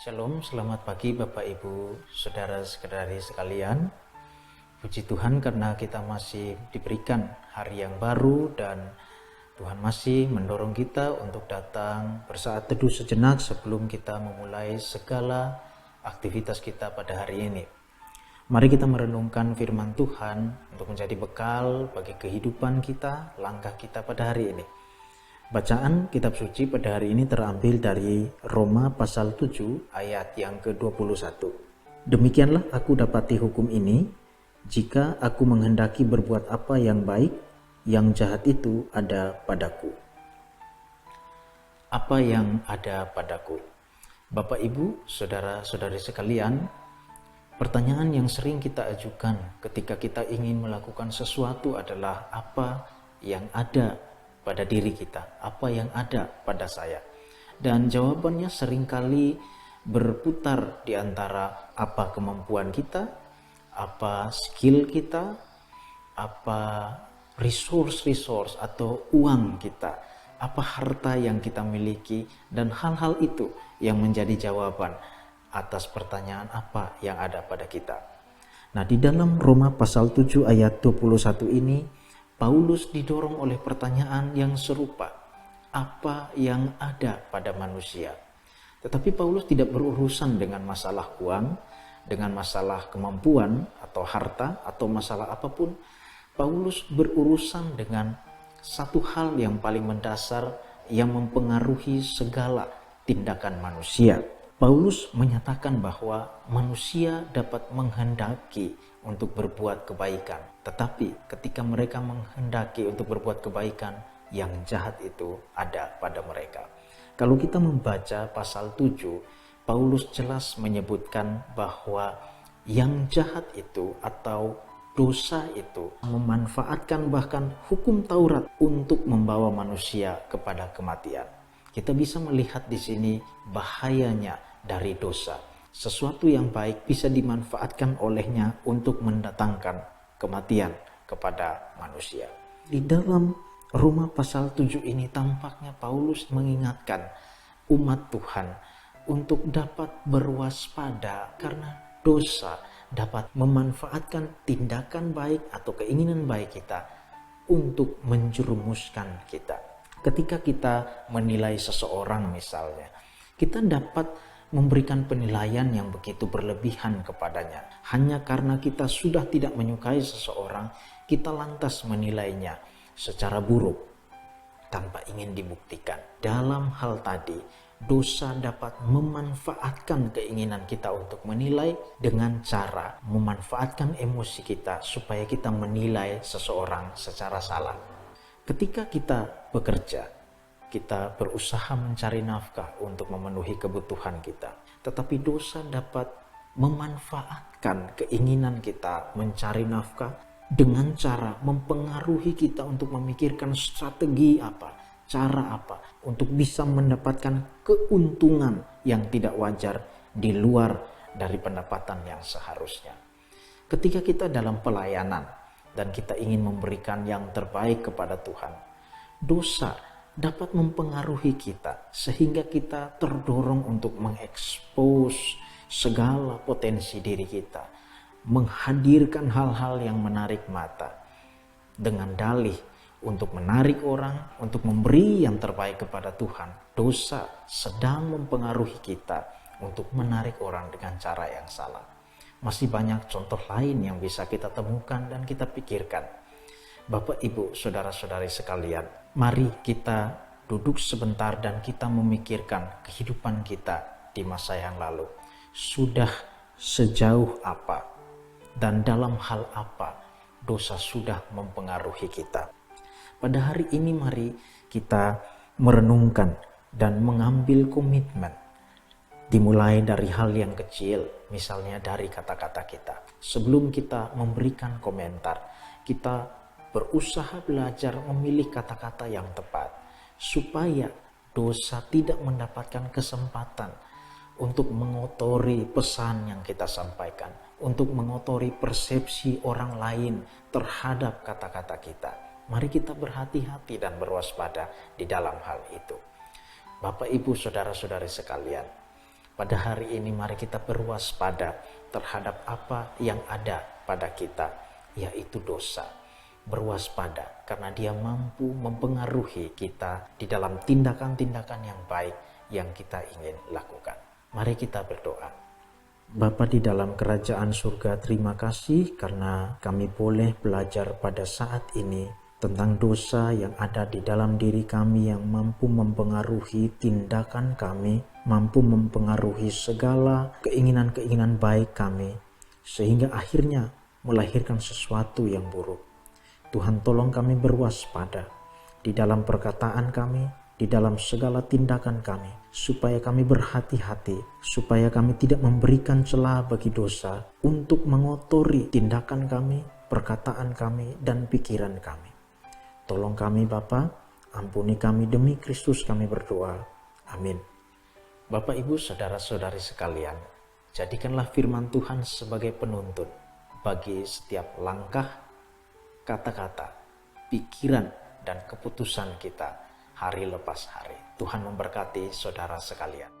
Shalom, selamat pagi Bapak Ibu, saudara-saudari sekalian. Puji Tuhan karena kita masih diberikan hari yang baru dan Tuhan masih mendorong kita untuk datang bersaat teduh sejenak sebelum kita memulai segala aktivitas kita pada hari ini. Mari kita merenungkan firman Tuhan untuk menjadi bekal bagi kehidupan kita, langkah kita pada hari ini. Bacaan kitab suci pada hari ini terambil dari Roma pasal 7 ayat yang ke-21. Demikianlah aku dapati hukum ini, jika aku menghendaki berbuat apa yang baik, yang jahat itu ada padaku. Apa yang ada padaku? Bapak Ibu, saudara-saudari sekalian, pertanyaan yang sering kita ajukan ketika kita ingin melakukan sesuatu adalah apa yang ada pada diri kita, apa yang ada pada saya. Dan jawabannya seringkali berputar di antara apa kemampuan kita, apa skill kita, apa resource atau uang kita, apa harta yang kita miliki, dan hal-hal itu yang menjadi jawaban atas pertanyaan apa yang ada pada kita. Nah, di dalam Roma pasal 7 ayat 21 ini Paulus didorong oleh pertanyaan yang serupa, apa yang ada pada manusia. Tetapi Paulus tidak berurusan dengan masalah uang, dengan masalah kemampuan atau harta atau masalah apapun. Paulus berurusan dengan satu hal yang paling mendasar yang mempengaruhi segala tindakan manusia. Paulus menyatakan bahwa manusia dapat menghendaki untuk berbuat kebaikan, tetapi ketika mereka menghendaki untuk berbuat kebaikan, yang jahat itu ada pada mereka. Kalau kita membaca pasal 7, Paulus jelas menyebutkan bahwa yang jahat itu atau dosa itu memanfaatkan bahkan hukum Taurat untuk membawa manusia kepada kematian. Kita bisa melihat di sini bahayanya dari dosa. Sesuatu yang baik bisa dimanfaatkan olehnya untuk mendatangkan kematian kepada manusia. Di dalam Roma pasal 7 ini tampaknya Paulus mengingatkan umat Tuhan untuk dapat berwaspada karena dosa dapat memanfaatkan tindakan baik atau keinginan baik kita untuk menjerumuskan kita. Ketika kita menilai seseorang misalnya, kita dapat memberikan penilaian yang begitu berlebihan kepadanya. Hanya karena kita sudah tidak menyukai seseorang, kita lantas menilainya secara buruk tanpa ingin dibuktikan. Dalam hal tadi, dosa dapat memanfaatkan keinginan kita untuk menilai dengan cara memanfaatkan emosi kita supaya kita menilai seseorang secara salah. Ketika kita bekerja, kita berusaha mencari nafkah untuk memenuhi kebutuhan kita. Tetapi dosa dapat memanfaatkan keinginan kita mencari nafkah dengan cara mempengaruhi kita untuk memikirkan strategi apa, cara apa, untuk bisa mendapatkan keuntungan yang tidak wajar di luar dari pendapatan yang seharusnya. Ketika kita dalam pelayanan dan kita ingin memberikan yang terbaik kepada Tuhan, dosa dapat mempengaruhi kita sehingga kita terdorong untuk mengekspos segala potensi diri kita, menghadirkan hal-hal yang menarik mata dengan dalih untuk menarik orang, untuk memberi yang terbaik kepada Tuhan. Dosa sedang mempengaruhi kita untuk menarik orang dengan cara yang salah. Masih banyak contoh lain yang bisa kita temukan dan kita pikirkan. Bapak, Ibu, saudara-saudari sekalian, mari kita duduk sebentar dan kita memikirkan kehidupan kita di masa yang lalu. Sudah sejauh apa dan dalam hal apa dosa sudah mempengaruhi kita. Pada hari ini mari kita merenungkan dan mengambil komitmen. Dimulai dari hal yang kecil, misalnya dari kata-kata kita. Sebelum kita memberikan komentar, kita berusaha belajar memilih kata-kata yang tepat supaya dosa tidak mendapatkan kesempatan untuk mengotori pesan yang kita sampaikan, untuk mengotori persepsi orang lain terhadap kata-kata kita. Mari kita berhati-hati dan berwaspada di dalam hal itu. Bapak, Ibu, saudara-saudari sekalian, Pada hari ini mari kita berwaspada terhadap apa yang ada pada kita, yaitu dosa. Berwaspada karena dia mampu mempengaruhi kita di dalam tindakan-tindakan yang baik yang kita ingin lakukan. Mari kita berdoa. Bapa di dalam kerajaan surga, terima kasih karena kami boleh belajar pada saat ini tentang dosa yang ada di dalam diri kami yang mampu mempengaruhi tindakan kami, mampu mempengaruhi segala keinginan-keinginan baik kami, sehingga akhirnya melahirkan sesuatu yang buruk. Tuhan, tolong kami berwaspada di dalam perkataan kami, di dalam segala tindakan kami, supaya kami berhati-hati, supaya kami tidak memberikan celah bagi dosa untuk mengotori tindakan kami, perkataan kami, dan pikiran kami. Tolong kami Bapa, ampuni kami demi Kristus kami berdoa. Amin. Bapak, Ibu, saudara-saudari sekalian, jadikanlah firman Tuhan sebagai penuntun bagi setiap langkah, kata-kata, pikiran, dan keputusan kita hari lepas hari. Tuhan memberkati saudara sekalian.